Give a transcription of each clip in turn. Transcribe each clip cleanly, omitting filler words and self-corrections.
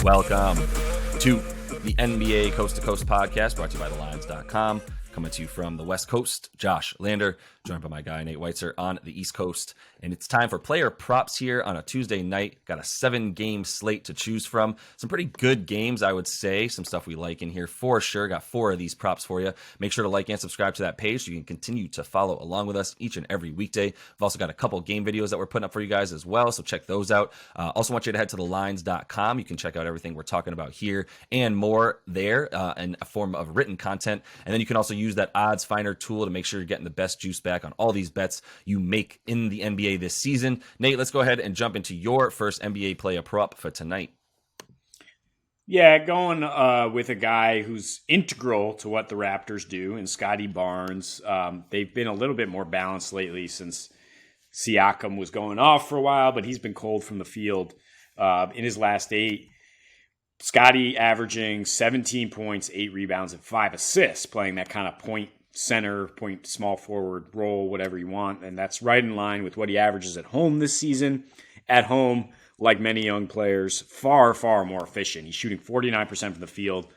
Welcome to the NBA Coast to Coast podcast brought to you by thelines.com. Coming to you from the West Coast, Josh Lander, joined by my guy Nate Weitzer on the East Coast. And it's time for player props here on a Tuesday night. Got a 7-game slate to choose from. Some pretty good games, I would say. Some stuff we like in here for sure. Got 4 of these props for you. Make sure to like and subscribe to that page so you can continue to follow along with us each and every weekday. We've also got a couple game videos that we're putting up for you guys as well, so check those out. Also want you to head to thelines.com. You can check out everything we're talking about here and more there in a form of written content. And then you can also use that odds finder tool to make sure you're getting the best juice back on all these bets you make in the NBA this season. Nate, let's go ahead and jump into your first NBA player prop for tonight. Yeah, going with a guy who's integral to what the Raptors do, and Scottie Barnes. They've been a little bit more balanced lately since Siakam was going off for a while, but he's been cold from the field in his last 8. Scottie averaging 17 points, 8 rebounds, and 5 assists, playing that kind of point center, point small forward role, whatever you want. And that's right in line with what he averages at home this season. At home, like many young players, far, far more efficient. He's shooting 49% from the field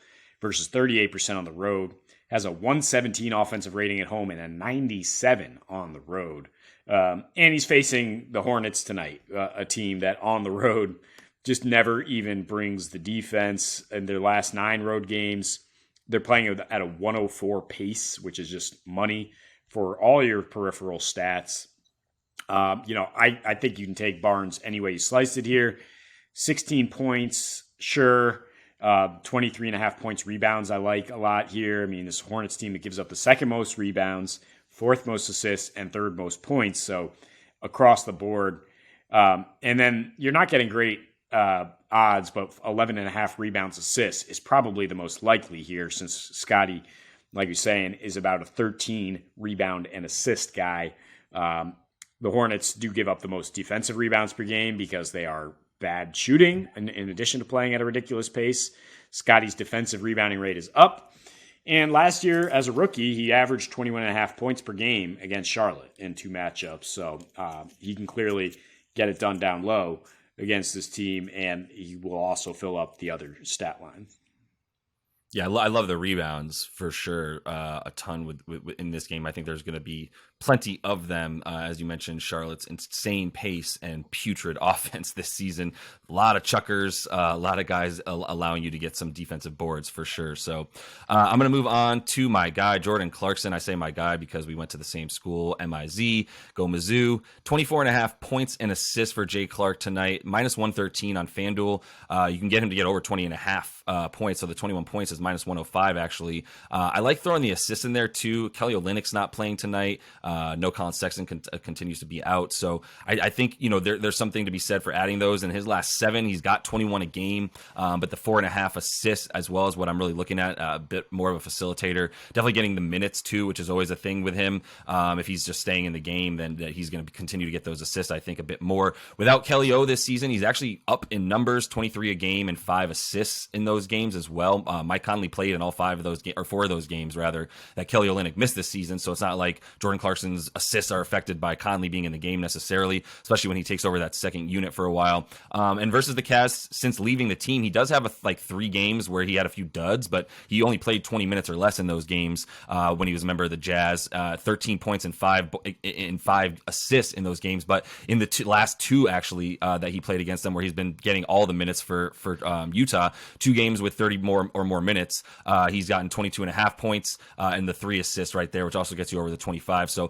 versus 38% on the road. Has a 117 offensive rating at home and a 97 on the road. And he's facing the Hornets tonight, a team that on the road just never even brings the defense. In their last 9 road games, they're playing at a 104 pace, which is just money for all your peripheral stats. I think you can take Barnes any way you slice it here. 16 points, sure. 23.5 points rebounds I like a lot here. I mean, this Hornets team that gives up the second most rebounds, 4th most assists, and 3rd most points. So across the board. And then you're not getting great odds, but 11.5 rebounds assists is probably the most likely here, since Scottie, like you're saying, is about a 13 rebound and assist guy. The Hornets do give up the most defensive rebounds per game because they are bad shooting, in addition to playing at a ridiculous pace. Scottie's defensive rebounding rate is up. And last year, as a rookie, he averaged 21.5 points per game against Charlotte in 2 matchups. So he can clearly get it done down low against this team, and he will also fill up the other stat line. Yeah, I love the rebounds for sure. A ton with in this game. I think there's going to be plenty of them. As you mentioned, Charlotte's insane pace and putrid offense this season. A lot of chuckers, a lot of guys allowing you to get some defensive boards for sure. So I'm going to move on to my guy, Jordan Clarkson. I say my guy because we went to the same school, MIZ, go Mizzou. 24.5 points and assists for Jay Clark tonight, minus 113 on FanDuel. You can get him to get over 20.5 points. So the 21 points is minus 105 actually. I like throwing the assists in there too. Kelly Olynyk's not playing tonight. No Colin Sexton continues to be out. So I think, there's something to be said for adding those. In his last 7, he's got 21 a game, but the 4.5 assists as well is what I'm really looking at. A bit more of a facilitator. Definitely getting the minutes too, which is always a thing with him. If he's just staying in the game, then he's going to continue to get those assists, I think, a bit more. Without Kelly O this season, he's actually up in numbers, 23 a game and 5 assists in those games as well. Mike Conley played in all 5 of those or 4 of those games rather that Kelly Olynyk missed this season. So it's not like Jordan Clarkson's assists are affected by Conley being in the game necessarily, especially when he takes over that second unit for a while. And versus the Cavs, since leaving the team, he does have 3 games where he had a few duds, but he only played 20 minutes or less in those games when he was a member of the Jazz. 13 points and 5 assists in those games, but in the last 2 actually that he played against them, where he's been getting all the minutes for Utah, 2 games with 30 more minutes, he's gotten 22.5 points and the 3 assists right there, which also gets you over the 25. So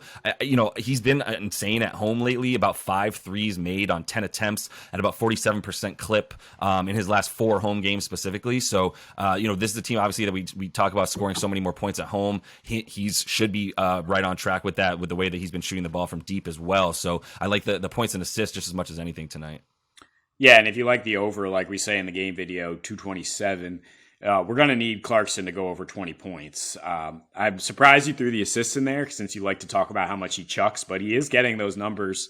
he's been insane at home lately, about 5 threes made on 10 attempts at about 47% clip in his last 4 home games specifically. So this is a team obviously that we talk about scoring so many more points at home. He should be right on track with that, with the way that he's been shooting the ball from deep as well. So I like the points and assists just as much as anything tonight. Yeah, and if you like the over, like we say in the game video, 227, we're going to need Clarkson to go over 20 points. I'm surprised you threw the assists in there since you like to talk about how much he chucks, but he is getting those numbers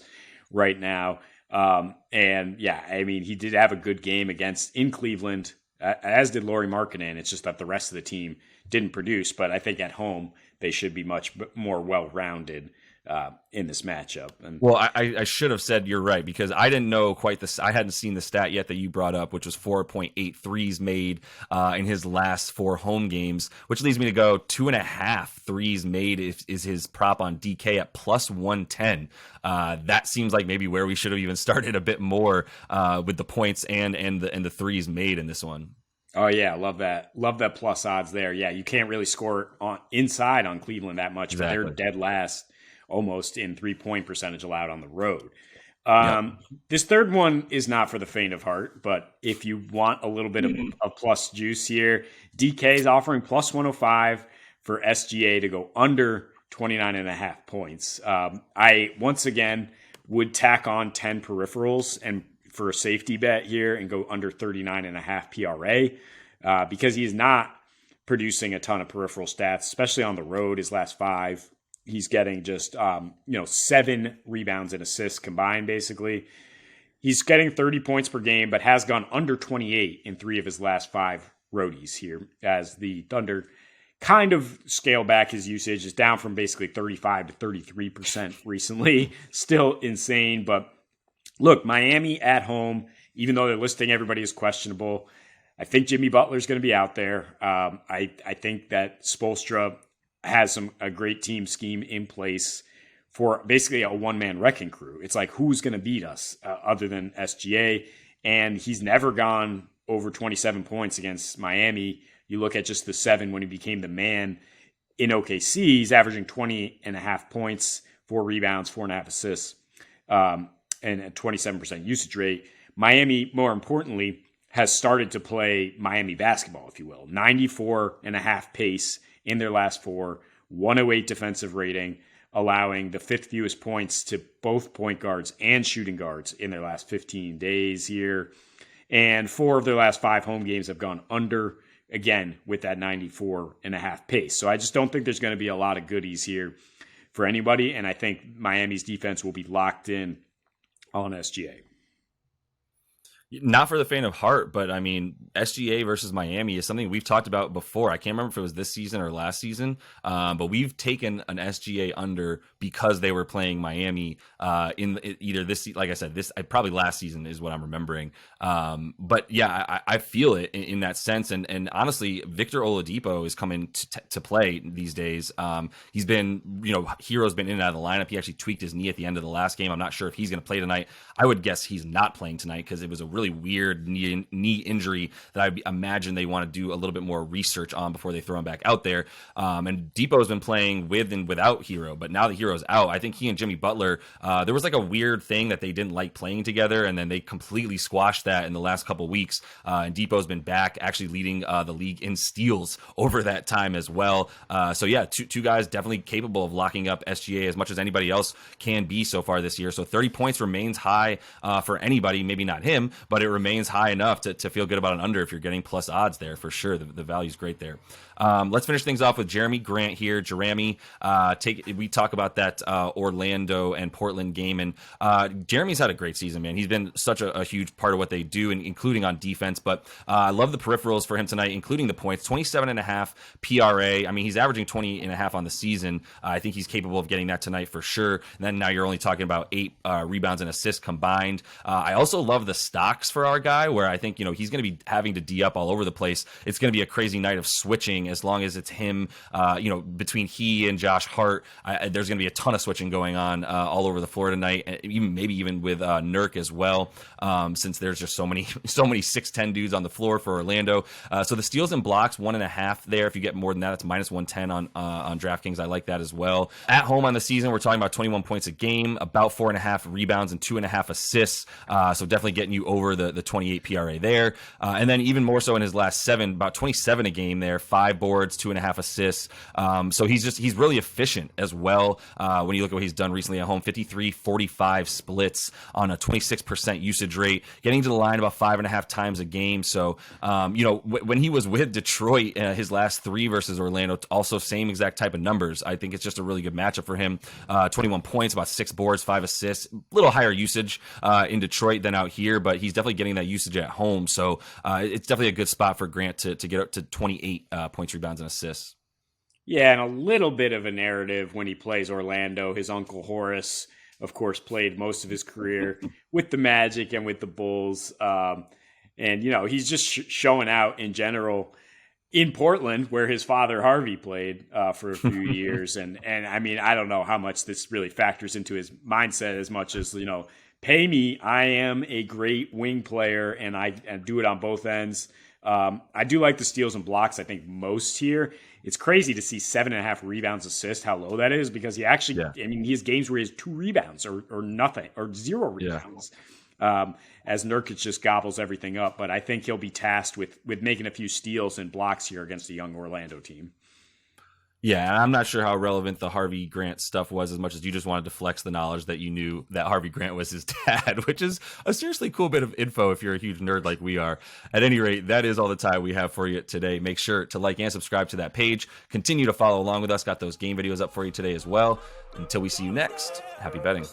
right now. And yeah, I mean, he did have a good game in Cleveland, as did Lauri Markkanen. It's just that the rest of the team didn't produce, but I think at home they should be much more well-rounded. in this matchup. And Well, I should have said you're right, because I didn't know quite this. I hadn't seen the stat yet that you brought up, which was 4.8 threes made in his last 4 home games, which leads me to go 2.5 threes made is his prop on DK at plus 110. That seems like maybe where we should have even started a bit more with the points and the threes made in this one. oh yeah, love that. Love that plus odds there. Yeah, you can't really score on inside on Cleveland that much, but they're Exactly. dead last almost in 3-point percentage allowed on the road. Yep. This third one is not for the faint of heart, but if you want a little bit of plus juice here, DK is offering plus 105 for SGA to go under 29.5 points. I, once again, would tack on 10 peripherals and for a safety bet here and go under 39.5 PRA because he is not producing a ton of peripheral stats, especially on the road. His last 5, he's getting just 7 rebounds and assists combined, basically. He's getting 30 points per game, but has gone under 28 in 3 of his last 5 roadies here, as the Thunder kind of scale back his usage. Is down from basically 35 to 33% recently. Still insane, but look, Miami at home, even though they're listing everybody as questionable, I think Jimmy Butler's going to be out there. I think that Spoelstra has a great team scheme in place for basically a one-man wrecking crew. It's like, who's going to beat us other than SGA? And he's never gone over 27 points against Miami. You look at just the 7 when he became the man in OKC, he's averaging 20.5 points, 4 rebounds, 4.5 assists, and a 27% usage rate. Miami, more importantly, has started to play Miami basketball, if you will. 94.5 pace in their last 4, 108 defensive rating, allowing the 5th fewest points to both point guards and shooting guards in their last 15 days here. And 4 of their last 5 home games have gone under, again, with that 94.5 pace. So I just don't think there's going to be a lot of goodies here for anybody. And I think Miami's defense will be locked in on SGA. Not for the faint of heart, but I mean, SGA versus Miami is something we've talked about before. I can't remember if it was this season or last season, but we've taken an SGA under because they were playing Miami in either this, like I said, this probably last season is what I'm remembering. But yeah, I feel it in that sense. And honestly, Victor Oladipo is coming to play these days. He's been, Hero's been in and out of the lineup. He actually tweaked his knee at the end of the last game. I'm not sure if he's going to play tonight. I would guess he's not playing tonight because it was a really weird knee injury that I imagine they want to do a little bit more research on before they throw him back out there. And Depot's been playing with and without Hero, but now that Hero's out, I think he and Jimmy Butler, there was like a weird thing that they didn't like playing together, and then they completely squashed that in the last couple weeks. And Depot's been back, actually leading the league in steals over that time as well. So yeah, two guys definitely capable of locking up SGA as much as anybody else can be so far this year. So 30 points remains high for anybody, maybe not him, but it remains high enough to feel good about an under if you're getting plus odds there for sure. The value's great there. Let's finish things off with Jerami Grant here. Jerami, we talk about that Orlando and Portland game, and Jeremy's had a great season, man. He's been such a huge part of what they do, and including on defense. But I love the peripherals for him tonight, including the points. 27.5 PRA. I mean, he's averaging 20.5 on the season. I think he's capable of getting that tonight for sure. And then now you're only talking about 8 rebounds and assists combined. I also love the stocks for our guy, where I think he's going to be having to D up all over the place. It's going to be a crazy night of switching as long as it's him. Between he and Josh Hart, there's going to be a ton of switching going on all over the floor tonight. Maybe even with Nurk as well, since there's just so many 6'10" dudes on the floor for Orlando. So the steals and blocks 1.5 there. If you get more than that, it's minus 110 on DraftKings. I like that as well. At home on the season, we're talking about 21 points a game, about 4.5 rebounds and 2.5 assists. So definitely getting you over the 28 PRA there. And then even more so in his last 7, about 27 a game there, 5 boards, 2.5 assists. So he's really efficient as well. When you look at what he's done recently at home, 53-45 splits on a 26% usage rate, getting to the line about 5.5 times a game. So, when he was with Detroit, his last 3 versus Orlando, also same exact type of numbers. I think it's just a really good matchup for him. 21 points, about 6 boards, 5 assists, a little higher usage in Detroit than out here, but he's definitely getting that usage at home. So it's definitely a good spot for Grant to get up to 28 points, rebounds, and assists. Yeah, and a little bit of a narrative when he plays Orlando. His uncle Horace, of course, played most of his career with the Magic and with the Bulls. And, he's just showing out in general in Portland, where his father Harvey played for a few years. And I mean, I don't know how much this really factors into his mindset as much as, pay me. I am a great wing player, and I do it on both ends. I do like the steals and blocks, I think, most here. It's crazy to see 7.5 rebounds, assists, how low that is, because he actually, I mean, he has games where he has 2 rebounds or nothing, or 0 rebounds. As Nurkic just gobbles everything up. But I think he'll be tasked with making a few steals and blocks here against a young Orlando team. Yeah, I'm not sure how relevant the Harvey Grant stuff was, as much as you just wanted to flex the knowledge that you knew that Harvey Grant was his dad, which is a seriously cool bit of info if you're a huge nerd like we are. At any rate, that is all the time we have for you today. Make sure to like and subscribe to that page. Continue to follow along with us. Got those game videos up for you today as well. Until we see you next, happy betting.